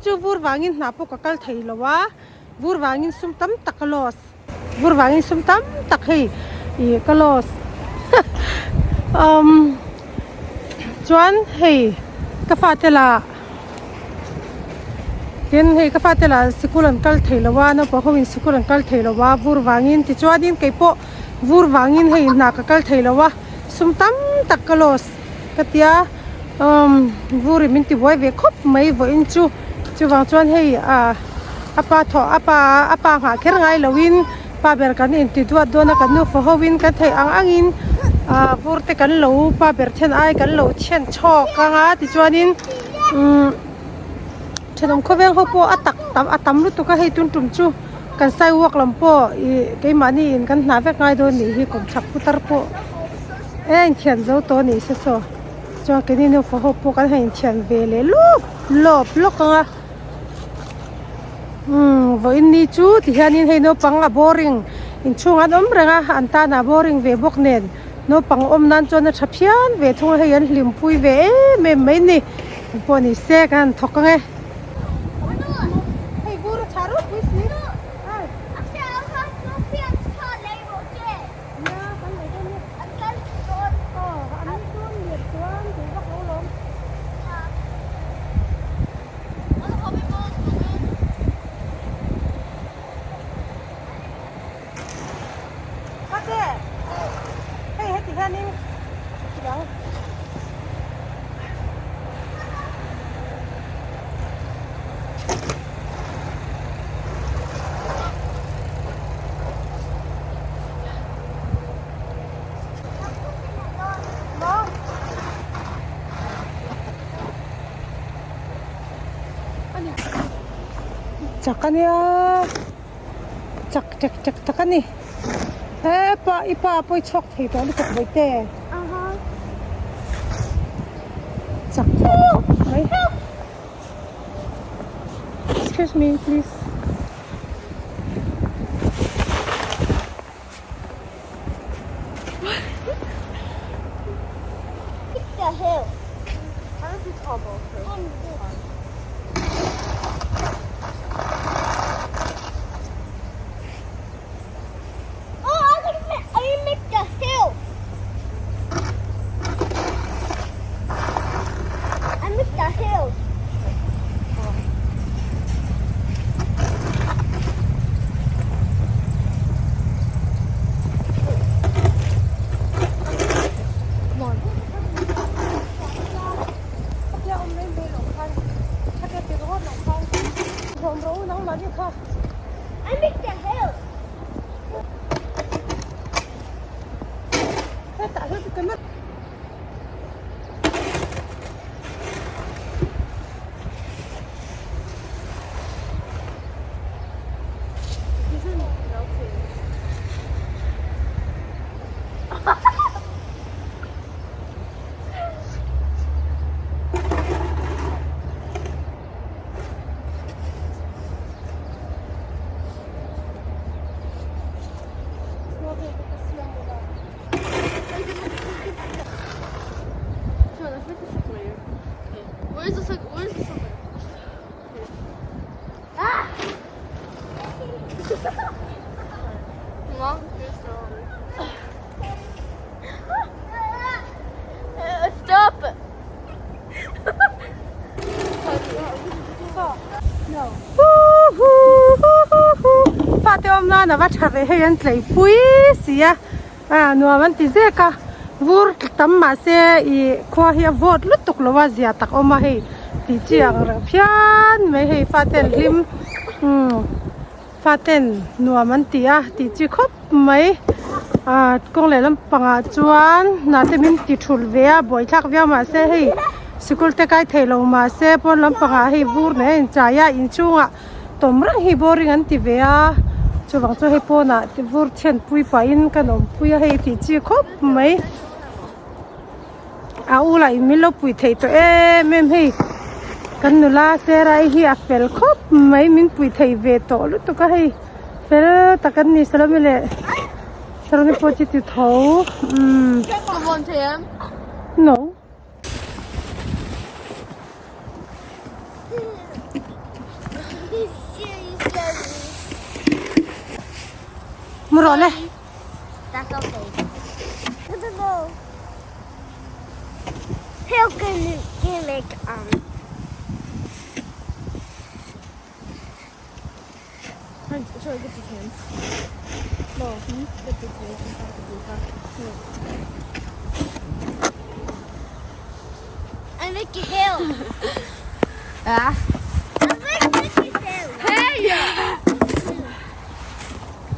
chu vur wangin na po kakal thei lowa vur wangin sum tam takalos vur wangin sum tam tak hei I kalos chuan hei ka fatela tin hei ka fatela sikulan kal thei lowa no po howin sikulan kal thei lowa vur wangin ti chuanin keipo vur wangin hei na ka kal thei lowa sum tam takalos katia vuri min ti Buai ve khop mai vo in chu wang chuan hei apa tho apa nga kher ngai lowin Paber kan in ti duat dona kan nu fo howin kan thei angin vurte kan lo Paber then ai kan lo chen chok anga ti chuanin thenom khoweng hopo atam lu to ka hei tun tum chu kan sai wak lampo ke mani in kan na vek ngai do ni hi kom chak putar po en thian zo to ni se so cho cái này nó phù hợp với cái hành trình về lẽ lốp anga với ní chú thì hiện nay nó bằng là boring in chung anh rằng anh ta là boring về bốc nền nó bằng nan cho nó chập hiền về thung hay anh Hlim pui về mấy nè bọn này xeกันthọc nghe Chakanya chakani ipa poi chok thei to lik boi te chak excuse me please What the hell? How is it trouble? Mom, stop it. No. Fate omna na vachare heyan tlei pui sia no man ti zeka vur tam ma se I khwa hi vot lutuk lowa zia tak oma he ti chiang ra phian me he faten Hlim faten no man ti a ti chi khop mai kong le lam panga chuan na te min ti thul ve a boi thak ve ma se he sikul te kai thelo ma se pon lam panga he vur ne in chaya in chunga tomrang hi boring an ti ve a chuwang chu he pona ti vur chen pui pa in kanom pui a he ti chi khop mai a ula I milo pui thei to mem he kan nula se rai hi a fel khop mai min pui thei ve to lu to ka he fel takan ni salamile sarani pochi ti tho no He's seriously. Murole. That's okay. I don't know. How can you make Sorry, get his hands. No, get his hands. I make a hill. Ah. I make a hill. Hey!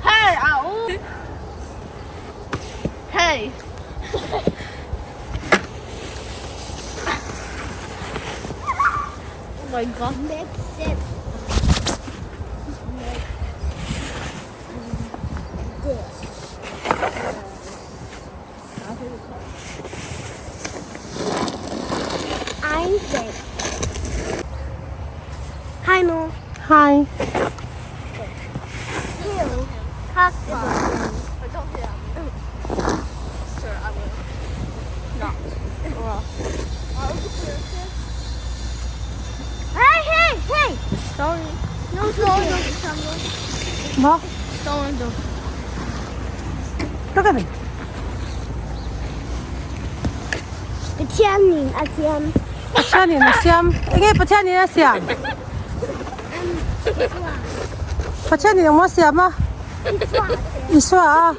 Hey! Ow! Hey! Oh my god. Mix it. Isaac. Hi, Mo. Hi. Hill. Talk about I don't hear him. Sure, I will. Not. Well. Hey, hey, hey. Sorry. No, sorry. Bo. Don't do. Look at me. Etienne, Etienne. Pachani na siam. Inge pachani na siam. Pachani yang mo siam ah. Iswa ah.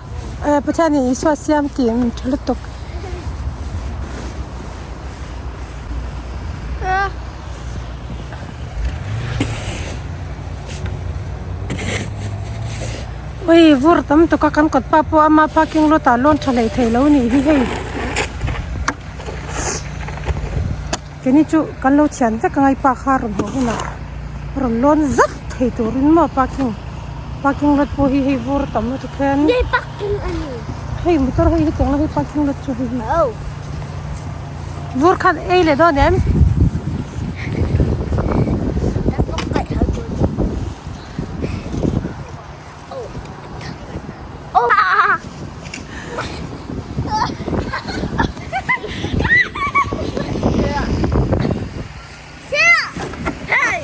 Pachani iswa siam tin thlutuk. Oi, vur tam to ka kan kot pa po ama parking lot a lon thalei thei lo ni hi hei. Kini chu kan lo chian ta ka ngai pa kha rom ho na. Rom lon zat thei tur ma parking lot po hi hei vur tam to khen. They fucking ani. Hei motor hei tong la hei parking lot chu hi. Oh. Vur khan ei le do nem. That looks like a good. Oh. Oh. Ah. Hey.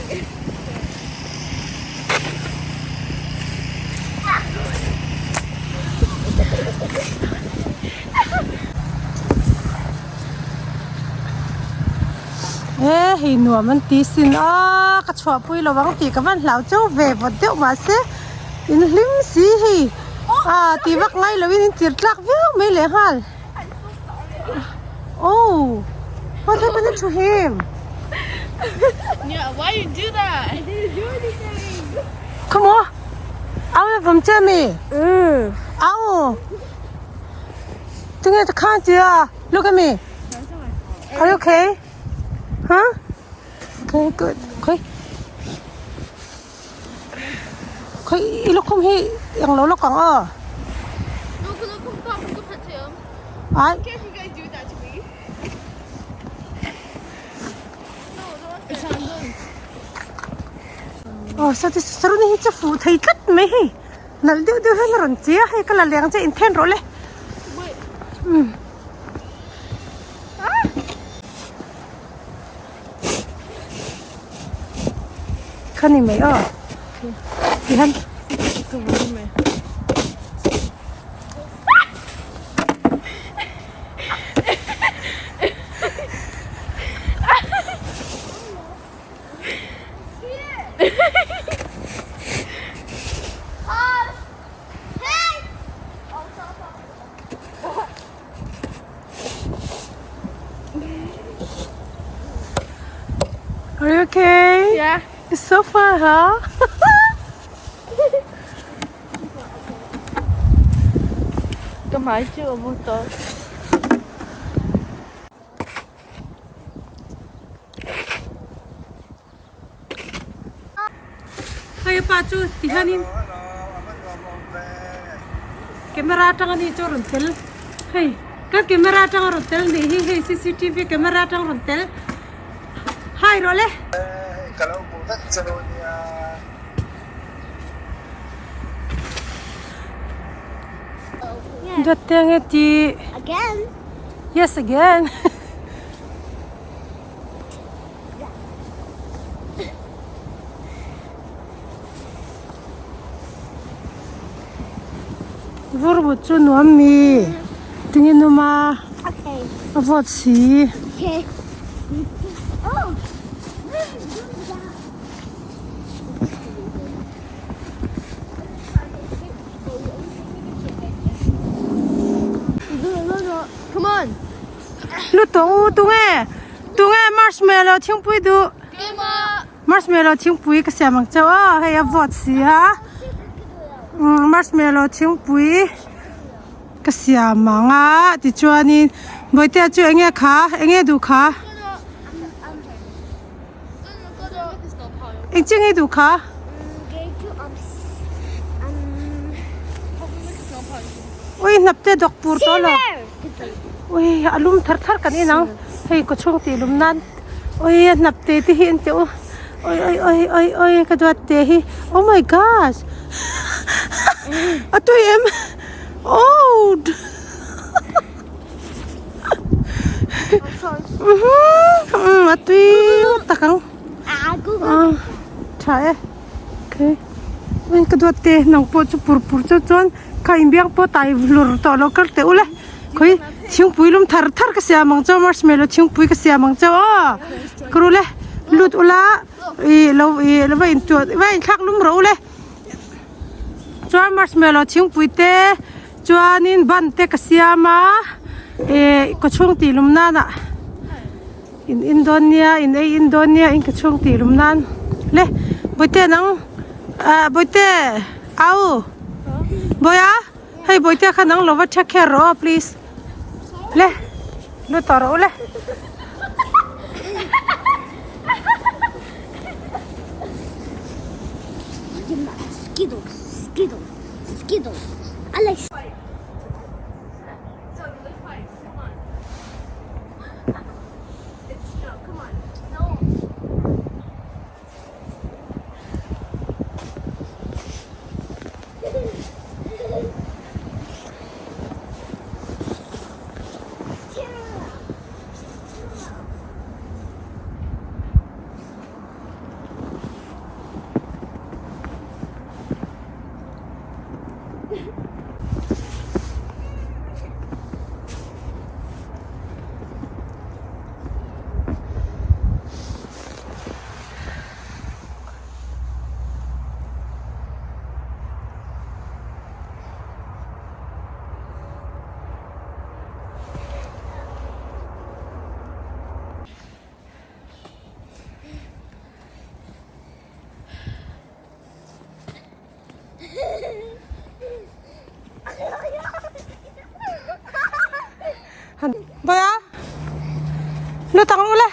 Hei nuwa man ti sin a ka chwa pui lo wang ti ka van hlau chau ve vot deuh ma se in hlim si hi ti vak ngai lo in tir tlak veu me le hal. Oh, what happened to him? Yeah, why you do that? I didn't do anything. Come on, out from Jamie. Out. Tinggal tekan dia. Look at me. Are you okay? Huh? Okay, good. Okay. Okay, ilok kom hi yang lo lo kang No, because I'm going to pet him. Ai. Can't you guys do that to me? No, don't. It's not good. Oh, so this suru ni cha fu thai tat me hi. Nal deu deu hen ron chia hai kala leng cha in then ro le. Wait. Khani me oh. Đi hen. Come on, man. Are you okay? Yeah. It's so far, huh? Cái máy chưa vô tới. Hai pa chu ti hanin. Camera tang ni chu ron tel. Hey, ka camera tang ron tel ni hi hey CCTV camera tang ron tel. Hai ro le. Kalau bukan seluruhnya Datang ti. Again. Yes again. vur bu chu nuam mi tingin numa Okay. avot si Okay. Oh. Come on. lu tung e marshmallow thing pui du marshmallow thing pui ka sia mang chaw a hey avot si ha marshmallow thing pui ka sia manga ti chuanin boite chu enge kha enge du kha eng ching e du kha oi napte dokpur to lo oi alum thar thar kan inang hei ko chung ti lum nan oi napte ti hin te oi ka dot te hi oh my gosh atu em old atu takang chae okay oi ka dot te nang po chu pur pur chu chon ka imbiang po tai lur to lo kar te ule khoi thing pui lum thar thar ka sia mang chaw marshmallow thing pui ka sia mang chaw krule lut ula lo va in tu va in thak lum ro le chaw marshmallow thing pui te chuanin ban te ka sia ma ko chung ti lum na na in Indonesia in ka chung ti lum nan le boite nang boite au boya hey boite khanang lova take care ro please le lu toro le Skittles. Alex. boya lu tang ule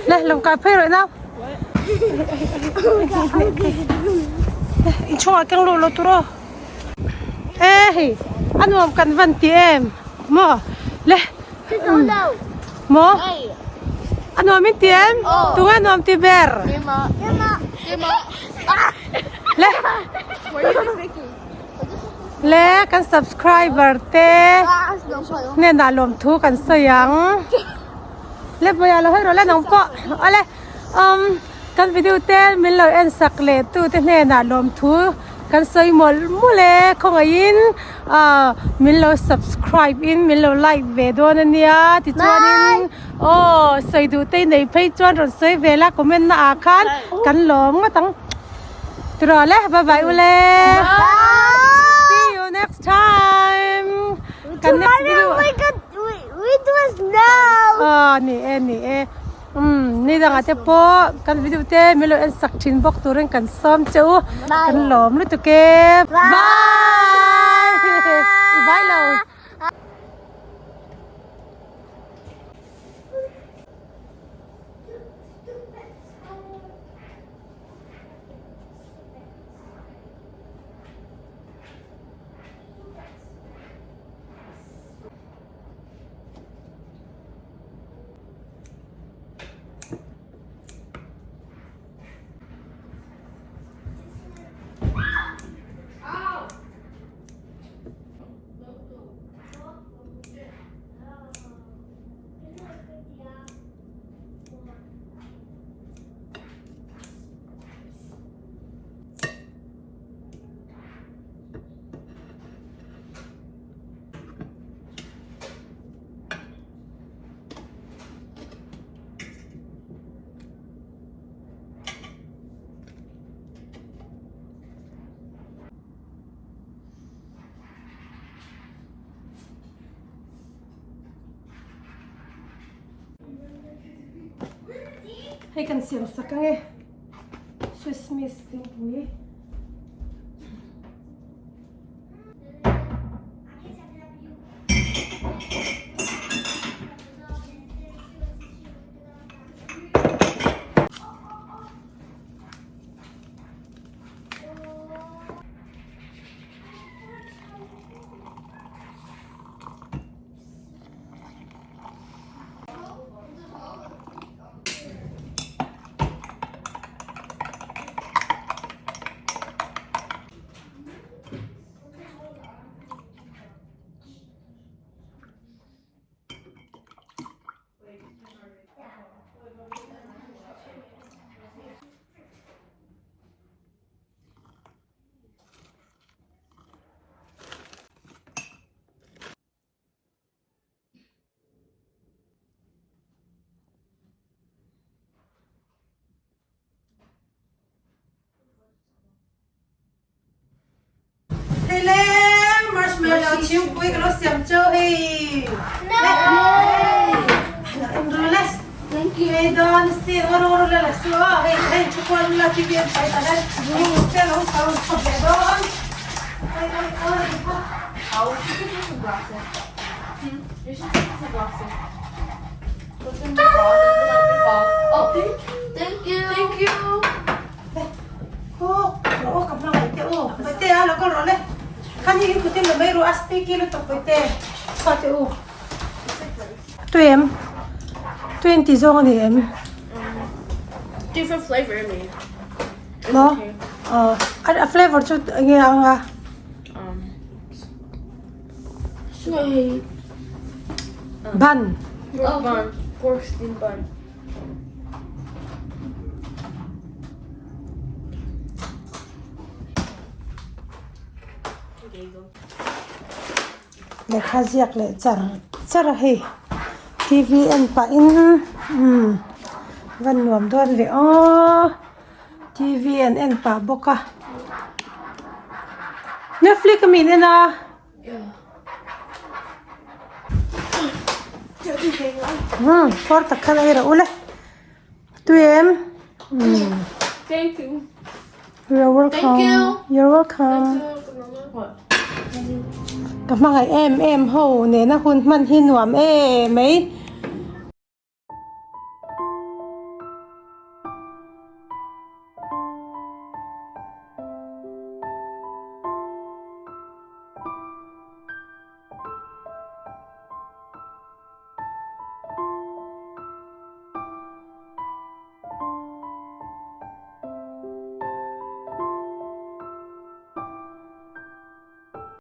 le lồng cà phê rồi nào in chung akeng lo lo turo hi anh mom kan van ti em mo le mo anh mom min ti em tu anh mom ti ber le le kan subscriber te ne na lom thu kan sayang le boya lo hero le nong ko ale kan video te min lo en sakle tu te ne na lom thu kan soi mol mule khong in min lo subscribe in min lo like ve do na nia ti chuanin soi du te nei phei chuan ron soi vela comment na a khan kan lom nga tang tro le bye bye ule see you next time kan next video We do it now. ni ni dang ate po kan video te melo en sak thin bok turen kan som cheu kan lom lu tu ke bye lo ให้กันเสียงสักกันไงช่วยสมิธเสียงปุ๋ยให้เล่มมาร์ชเมลโล่ชิมปุ้ยกับรสเสียมเจ้าให้เล่มรู้เลย Thank you. ให้ดอนสิโอโรโรเลยละสิวะให้ชุกวันละที่เบียร์ไปแต่ได้ดูเจ้าเราเขาชอบแบบดอนให้ดอนเอาเลยค่ะ Oh, you should get some glasses. You should get some glasses. What's in the bottom? Oh, Thank you. thank you. โอ้เรากำลังไปเตะโอ้ไปเตะแล้วก็รอเลยคันนี้คุณที่เราไม่รู้อัสติกิลต้องไปเตะขอเตะโอ้ตัวเอ็ม20 zong ni em Different flavor, I mean. no a flavor chu nge anga Sweet. ban Pork bun. Pork steamed bun. There you go. le khaziak le char he tvn pa in van nuam don ve o tvn en pa boka Netflix mi ne na for tak khala ira ule tuem Thank you. you're welcome Thank you. you're welcome What? กับมาไงเอ็มโหเนี่ยนะคุณมันหินหวมเอ้ไหม